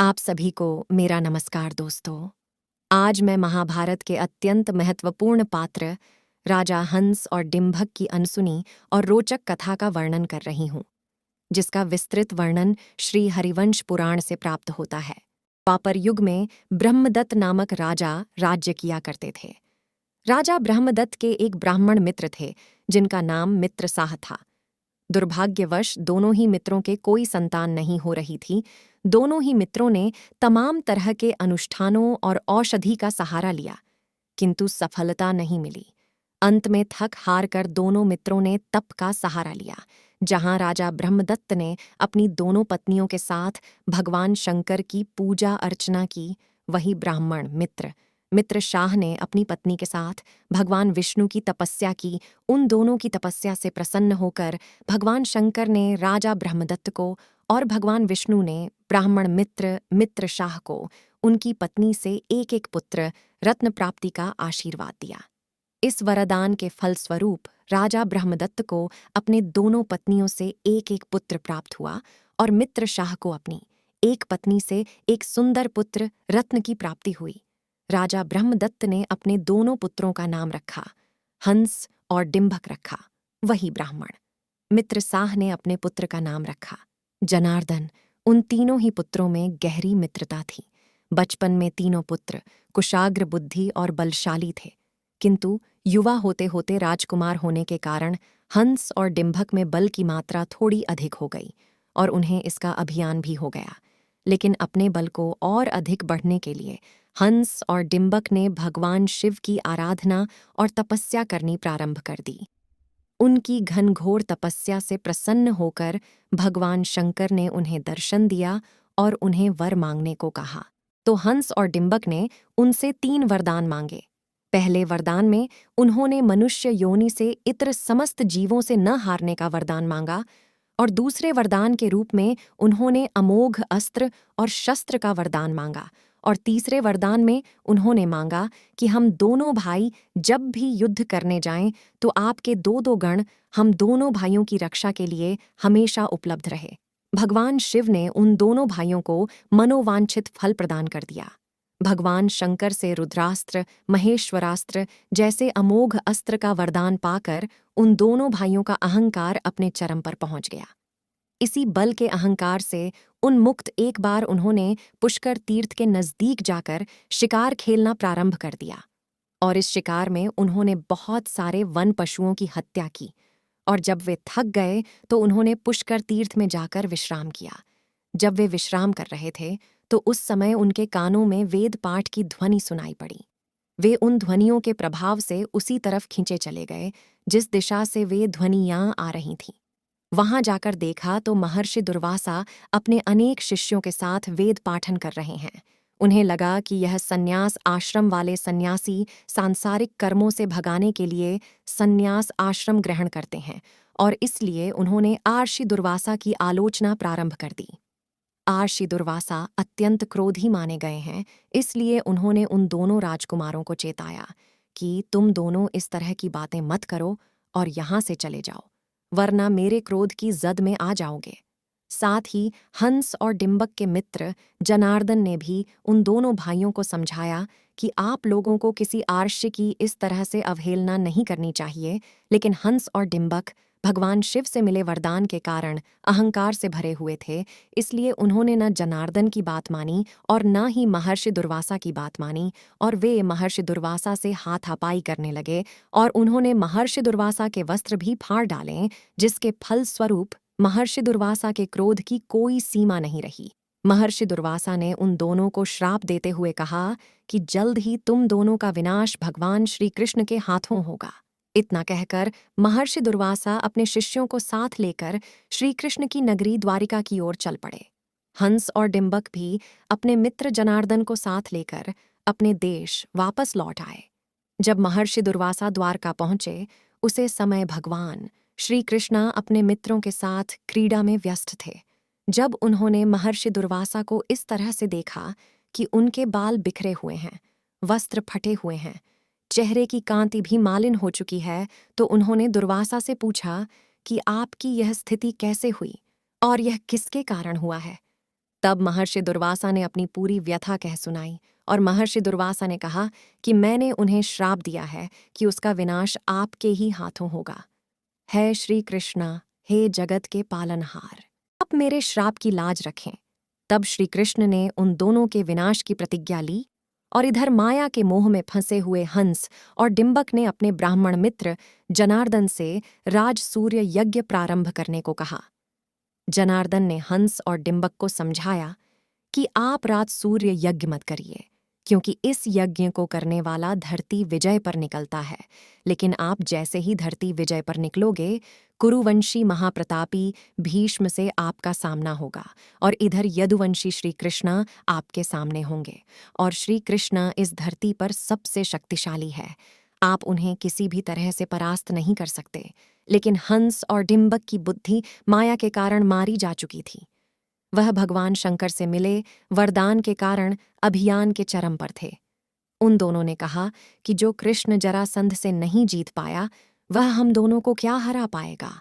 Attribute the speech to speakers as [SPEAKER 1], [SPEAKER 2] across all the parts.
[SPEAKER 1] आप सभी को मेरा नमस्कार दोस्तों। आज मैं महाभारत के अत्यंत महत्वपूर्ण पात्र राजा हंस और डिंभक की अनसुनी और रोचक कथा का वर्णन कर रही हूँ, जिसका विस्तृत वर्णन श्री हरिवंश पुराण से प्राप्त होता है। द्वापर युग में ब्रह्मदत्त नामक राजा राज्य किया करते थे। राजा ब्रह्मदत्त के एक ब्राह्मण मित्र थे, जिनका नाम मित्रसाह था। दुर्भाग्यवश दोनों ही मित्रों के कोई संतान नहीं हो रही थी। दोनों ही मित्रों ने तमाम तरह के अनुष्ठानों और औषधि का सहारा लिया, किंतु सफलता नहीं मिली। अंत में थक हार कर दोनों मित्रों ने तप का सहारा लिया, जहां राजा ब्रह्मदत्त ने अपनी दोनों पत्नियों के साथ भगवान शंकर की पूजा अर्चना की। वही ब्राह्मण मित्रशाह ने अपनी पत्नी के साथ भगवान विष्णु की तपस्या की। उन दोनों की तपस्या से प्रसन्न होकर भगवान शंकर ने राजा ब्रह्मदत्त को और भगवान विष्णु ने ब्राह्मण मित्रशाह को उनकी पत्नी से एक एक पुत्र रत्न प्राप्ति का आशीर्वाद दिया। इस वरदान के फलस्वरूप राजा ब्रह्मदत्त को अपने दोनों पत्नियों से एक एक पुत्र प्राप्त हुआ और मित्रशाह को अपनी एक पत्नी से एक सुंदर पुत्र रत्न की प्राप्ति हुई। राजा ब्रह्मदत्त ने अपने दोनों पुत्रों का नाम रखा, हंस और डिंभक रखा। वही ब्राह्मण मित्रसाह ने अपने पुत्र का नाम रखा जनार्दन। उन तीनों ही पुत्रों में गहरी मित्रता थी। बचपन में तीनों पुत्र कुशाग्र बुद्धि और बलशाली थे, किंतु युवा होते होते राजकुमार होने के कारण हंस और डिंभक में बल की मात्रा थोड़ी अधिक हो गई और उन्हें इसका अभियान भी हो गया। लेकिन अपने बल को और अधिक बढ़ने के लिए हंस और डिंभक ने भगवान शिव की आराधना और तपस्या करनी प्रारंभ कर दी। उनकी घनघोर तपस्या से प्रसन्न होकर भगवान शंकर ने उन्हें दर्शन दिया और उन्हें वर मांगने को कहा। तो हंस और डिंभक ने उनसे 3 वरदान मांगे। पहले वरदान में उन्होंने मनुष्य योनि से इतर समस्त जीवों से न हारने का वरदान मांगा और दूसरे वरदान के रूप में उन्होंने अमोघ अस्त्र और शस्त्र का वरदान मांगा और तीसरे वरदान में उन्होंने मांगा कि हम दोनों भाई जब भी युद्ध करने जाएं तो आपके 2-2 गण हम दोनों भाइयों की रक्षा के लिए हमेशा उपलब्ध रहे। भगवान शिव ने उन दोनों भाइयों को मनोवांछित फल प्रदान कर दिया। भगवान शंकर से रुद्रास्त्र, महेश्वरास्त्र जैसे अमोघ अस्त्र का वरदान पाकर उन दोनों भाइयों का अहंकार अपने चरम पर पहुंच गया। इसी बल के अहंकार से उन्मुक्त एक बार उन्होंने पुष्कर तीर्थ के नजदीक जाकर शिकार खेलना प्रारंभ कर दिया और इस शिकार में उन्होंने बहुत सारे वन पशुओं की हत्या की और जब वे थक गए तो उन्होंने पुष्कर तीर्थ में जाकर विश्राम किया। जब वे विश्राम कर रहे थे तो उस समय उनके कानों में वेद पाठ की ध्वनि सुनाई पड़ी। वे उन ध्वनियों के प्रभाव से उसी तरफ खींचे चले गए जिस दिशा से वे ध्वनियां आ रही थीं। वहां जाकर देखा तो महर्षि दुर्वासा अपने अनेक शिष्यों के साथ वेद पाठन कर रहे हैं। उन्हें लगा कि यह संन्यास आश्रम वाले सन्यासी सांसारिक कर्मों से भगाने के लिए संन्यास आश्रम ग्रहण करते हैं और इसलिए उन्होंने आर्षि दुर्वासा की आलोचना प्रारंभ कर दी। आर्षि दुर्वासा अत्यंत क्रोधी माने गए हैं, इसलिए उन्होंने उन दोनों राजकुमारों को चेताया कि तुम दोनों इस तरह की बातें मत करो और यहाँ से चले जाओ, वरना मेरे क्रोध की जद में आ जाओगे। साथ ही हंस और डिंभक के मित्र जनार्दन ने भी उन दोनों भाइयों को समझाया कि आप लोगों को किसी आर्ष्य की इस तरह से अवहेलना नहीं करनी चाहिए। लेकिन हंस और डिंभक भगवान शिव से मिले वरदान के कारण अहंकार से भरे हुए थे, इसलिए उन्होंने न जनार्दन की बात मानी और न ही महर्षि दुर्वासा की बात मानी और वे महर्षि दुर्वासा से हाथापाई करने लगे और उन्होंने महर्षि दुर्वासा के वस्त्र भी फाड़ डाले, जिसके फलस्वरूप महर्षि दुर्वासा के क्रोध की कोई सीमा नहीं रही। महर्षि दुर्वासा ने उन दोनों को श्राप देते हुए कहा कि जल्द ही तुम दोनों का विनाश भगवान श्री कृष्ण के हाथों होगा। इतना कहकर महर्षि दुर्वासा अपने शिष्यों को साथ लेकर श्री कृष्ण की नगरी द्वारिका की ओर चल पड़े। हंस और डिंभक भी अपने मित्र जनार्दन को साथ लेकर अपने देश वापस लौट आए। जब महर्षि दुर्वासा द्वारका पहुंचे, उसे समय भगवान श्री कृष्ण अपने मित्रों के साथ क्रीड़ा में व्यस्त थे। जब उन्होंने महर्षि दुर्वासा को इस तरह से देखा कि उनके बाल बिखरे हुए हैं, वस्त्र फटे हुए हैं, चेहरे की कांति भी मालिन हो चुकी है, तो उन्होंने दुर्वासा से पूछा कि आपकी यह स्थिति कैसे हुई और यह किसके कारण हुआ है। तब महर्षि दुर्वासा ने अपनी पूरी व्यथा कह सुनाई और महर्षि दुर्वासा ने कहा कि मैंने उन्हें श्राप दिया है कि उसका विनाश आपके ही हाथों होगा। है श्री कृष्ण, हे जगत के पालनहार, आप मेरे श्राप की लाज रखें। तब श्री कृष्ण ने उन दोनों के विनाश की प्रतिज्ञा ली और इधर माया के मोह में फंसे हुए हंस और डिंबक ने अपने ब्राह्मण मित्र जनार्दन से राजसूर्य यज्ञ प्रारंभ करने को कहा। जनार्दन ने हंस और डिंबक को समझाया कि आप राजसूर्य यज्ञ मत करिए, क्योंकि इस यज्ञ को करने वाला धरती विजय पर निकलता है, लेकिन आप जैसे ही धरती विजय पर निकलोगे, कुरुवंशी महाप्रतापी भीष्म से आपका सामना होगा और इधर यदुवंशी श्री कृष्ण आपके सामने होंगे। और श्री कृष्ण इस धरती पर सबसे शक्तिशाली है, आप उन्हें किसी भी तरह से परास्त नहीं कर सकते। लेकिन हंस और डिंबक की बुद्धि माया के कारण मारी जा चुकी थी। वह भगवान शंकर से मिले वरदान के कारण अभियान के चरम पर थे। उन दोनों ने कहा कि जो कृष्ण जरासंध से नहीं जीत पाया, वह हम दोनों को क्या हरा पाएगा।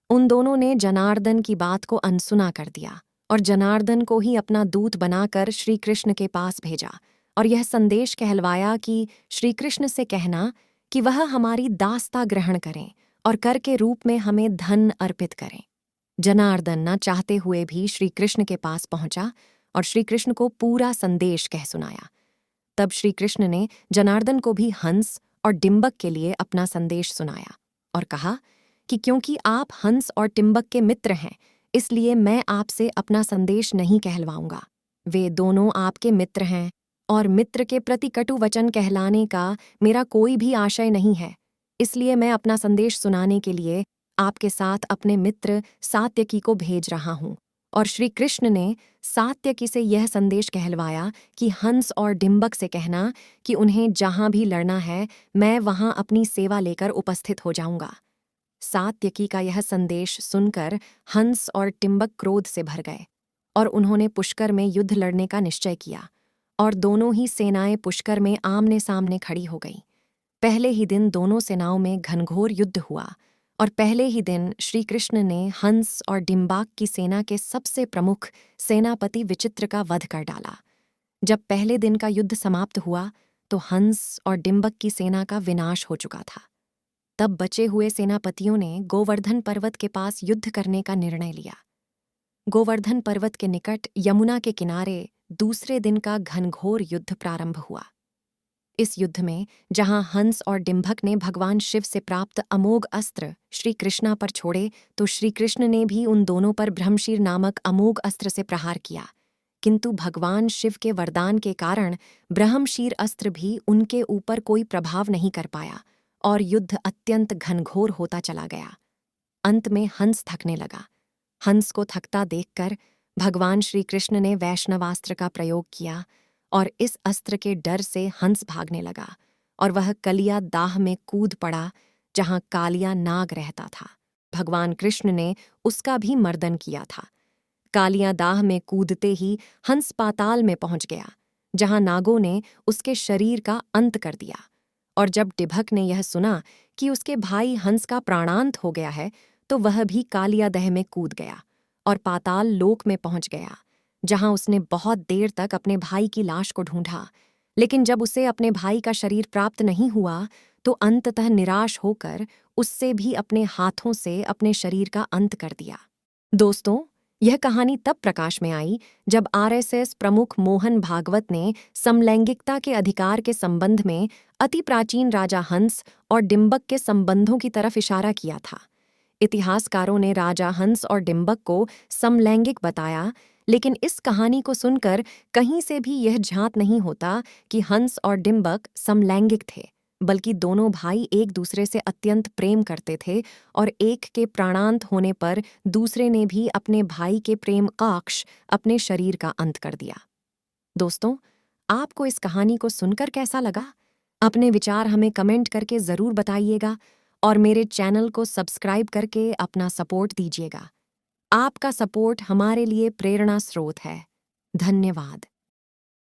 [SPEAKER 1] उन दोनों ने जनार्दन की बात को अनसुना कर दिया और जनार्दन को ही अपना दूत बनाकर श्री कृष्ण के पास भेजा और यह संदेश कहलवाया कि श्री कृष्ण से कहना कि वह हमारी दास्ता ग्रहण करें और कर के रूप में हमें धन अर्पित करें। जनार्दन न चाहते हुए भी श्री कृष्ण के पास पहुंचा और श्री कृष्ण को पूरा संदेश कह सुनाया। तब श्री कृष्ण ने जनार्दन को भी हंस और डिंबक के लिए अपना संदेश सुनाया और कहा कि क्योंकि आप हंस और डिंबक के मित्र हैं, इसलिए मैं आपसे अपना संदेश नहीं कहलवाऊंगा। वे दोनों आपके मित्र हैं और मित्र के प्रति कटु वचन कहलाने का मेरा कोई भी आशय नहीं है, इसलिए मैं अपना संदेश सुनाने के लिए आपके साथ अपने मित्र सात्यकी को भेज रहा हूं। और श्री कृष्ण ने सात्यकी से यह संदेश कहलवाया कि हंस और डिंबक से कहना कि उन्हें जहां भी लड़ना है, मैं वहां अपनी सेवा लेकर उपस्थित हो जाऊंगा। सात्यकी का यह संदेश सुनकर हंस और डिंबक क्रोध से भर गए और उन्होंने पुष्कर में युद्ध लड़ने का निश्चय किया और दोनों ही सेनाएं पुष्कर में आमने सामने खड़ी हो गईं। पहले ही दिन दोनों सेनाओं में घनघोर युद्ध हुआ और पहले ही दिन श्री कृष्ण ने हंस और डिंबाक की सेना के सबसे प्रमुख सेनापति विचित्र का वध कर डाला। जब पहले दिन का युद्ध समाप्त हुआ तो हंस और डिंबक की सेना का विनाश हो चुका था। तब बचे हुए सेनापतियों ने गोवर्धन पर्वत के पास युद्ध करने का निर्णय लिया। गोवर्धन पर्वत के निकट यमुना के किनारे दूसरे दिन का घनघोर युद्ध प्रारंभ हुआ। इस युद्ध में जहां हंस और डिंभक ने भगवान शिव से प्राप्त अमोघ अस्त्र श्री कृष्णा पर छोड़े, तो श्री कृष्ण ने भी उन दोनों पर ब्रह्मशीर नामक अमोघ अस्त्र से प्रहार किया, किंतु भगवान शिव के वरदान के कारण ब्रह्मशीर अस्त्र भी उनके ऊपर कोई प्रभाव नहीं कर पाया और युद्ध अत्यंत घनघोर होता चला गया। अंत में हंस थकने लगा। हंस को थकता देखकर भगवान श्री कृष्ण ने वैष्णवास्त्र का प्रयोग किया और इस अस्त्र के डर से हंस भागने लगा और वह कलिया दाह में कूद पड़ा जहां कालिया नाग रहता था। भगवान कृष्ण ने उसका भी मर्दन किया था। कालिया दाह में कूदते ही हंस पाताल में पहुंच गया, जहां नागों ने उसके शरीर का अंत कर दिया। और जब डिभक ने यह सुना कि उसके भाई हंस का प्राणांत हो गया है, तो वह भी कालिया दह में कूद गया और पाताल लोक में पहुंच गया, जहां उसने बहुत देर तक अपने भाई की लाश को ढूंढा। लेकिन जब उसे अपने भाई का शरीर प्राप्त नहीं हुआ, तो अंततः निराश होकर उससे भी अपने हाथों से अपने शरीर का अंत कर दिया। दोस्तों, यह कहानी तब प्रकाश में आई जब आरएसएस प्रमुख मोहन भागवत ने समलैंगिकता के अधिकार के संबंध में अति प्राचीन राजा हंस और डिंबक के संबंधों की तरफ इशारा किया था। इतिहासकारों ने राजा हंस और डिंबक को समलैंगिक बताया, लेकिन इस कहानी को सुनकर कहीं से भी यह झांत नहीं होता कि हंस और डिंबक समलैंगिक थे, बल्कि दोनों भाई एक दूसरे से अत्यंत प्रेम करते थे और एक के प्राणांत होने पर दूसरे ने भी अपने भाई के प्रेम काक्ष अपने शरीर का अंत कर दिया। दोस्तों, आपको इस कहानी को सुनकर कैसा लगा? अपने विचार हमें कमेंट करके ज़रूर बताइएगा और मेरे चैनल को सब्सक्राइब करके अपना सपोर्ट दीजिएगा। आपका सपोर्ट हमारे लिए प्रेरणा स्रोत है। धन्यवाद।